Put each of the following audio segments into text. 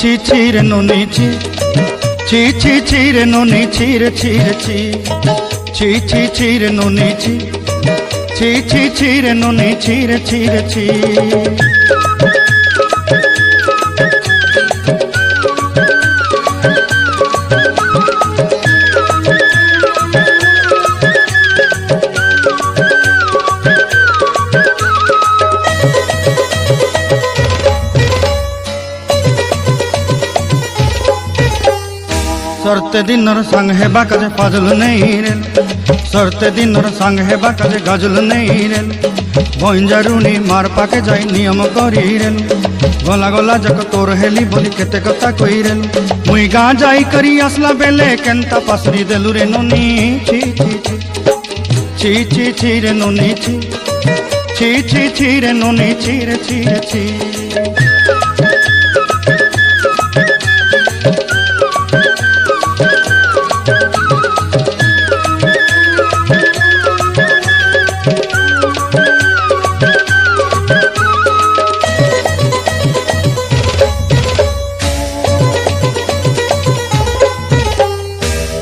ছি ছি রে নুনি ছি ছি ছি ছি রে নুনি ছি রে ছি রে ছি ছি ছি ছি রে নুনি ছি ছি ছি ছি রে নুনি ছি রে ছি রে ছি। सरते दिनर संग हेबा काजे फाजल नहीं रेल सरते दिनर संग हेबा काजे गाजल नहीं रेल भंजारुनी मार पाके जाई नियम करी रेल गला गला जक तोर हेली बोली केते कथा कई रेल मुई गाँ जाई करी आसला बेले केंता पासरी देलु रे नुनी छी छी छी छी छी रे नुनी छी छी छी छी रे नुनी छी रे छी रे छी।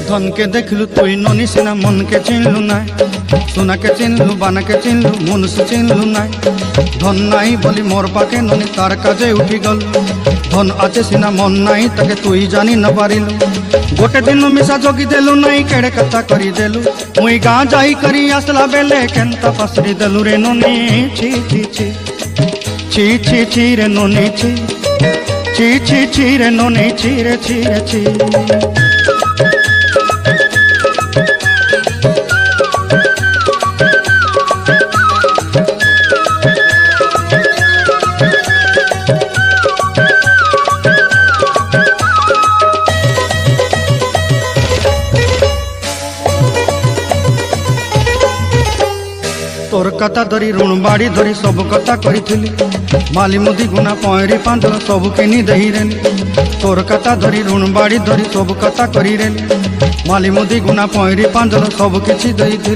धन के देखलु तुई ननी सिना मन के चिन्हलु नाय सुना के चिन्हलु बाना के चिन्हलु मन से चिन्हलु नाय धन नाई बोली मोर पाके ननी तार काजे उठी गल धन आचे सिना मन नाई ताके तुई जानी न पारिलु गोटे दिन मिसा जोगी देलु नाई केड़े कथा करी देलु मुई गाँ जाई करी आसला बेले केंता पासरी देलु रे ननी छी छी छी छी छी छी रे ननी छी छी छी छी रे ननी छी रे छी रे छी। तोर कथा धरी ऋण बाड़ी धरी सब कथा करी माली मुदी गुना पहरी पांदल सब किनी दही रेली तोर कथा धरी ऋण बाड़ी धरी सब कथा करी रेली माली मुदी गुना पहरी पांदल सब किछि दही थी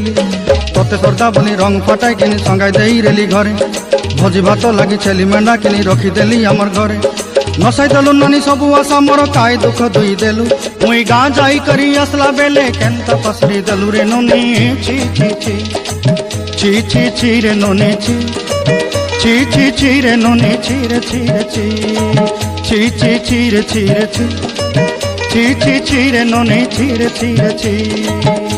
तोते सरदा बोली रंग फटाई किनी संगाई दही रेली घरे भोजी भात लगी छेली मेंढा किनी रखीदेली आमर घरे नसाई देलु नानी सबू आशा मोर काय दुख दुई देलु मुई गाँ जाई करी आसला बेले केंता पसरी देलु रे नुनी छी छी छी ची ची ची रे नुनी ची ची ची ची रे नुनी ची रे ची रे ची ची ची ची रे ची रे ची ची ची ची रे नुनी ची रे ची रे ची।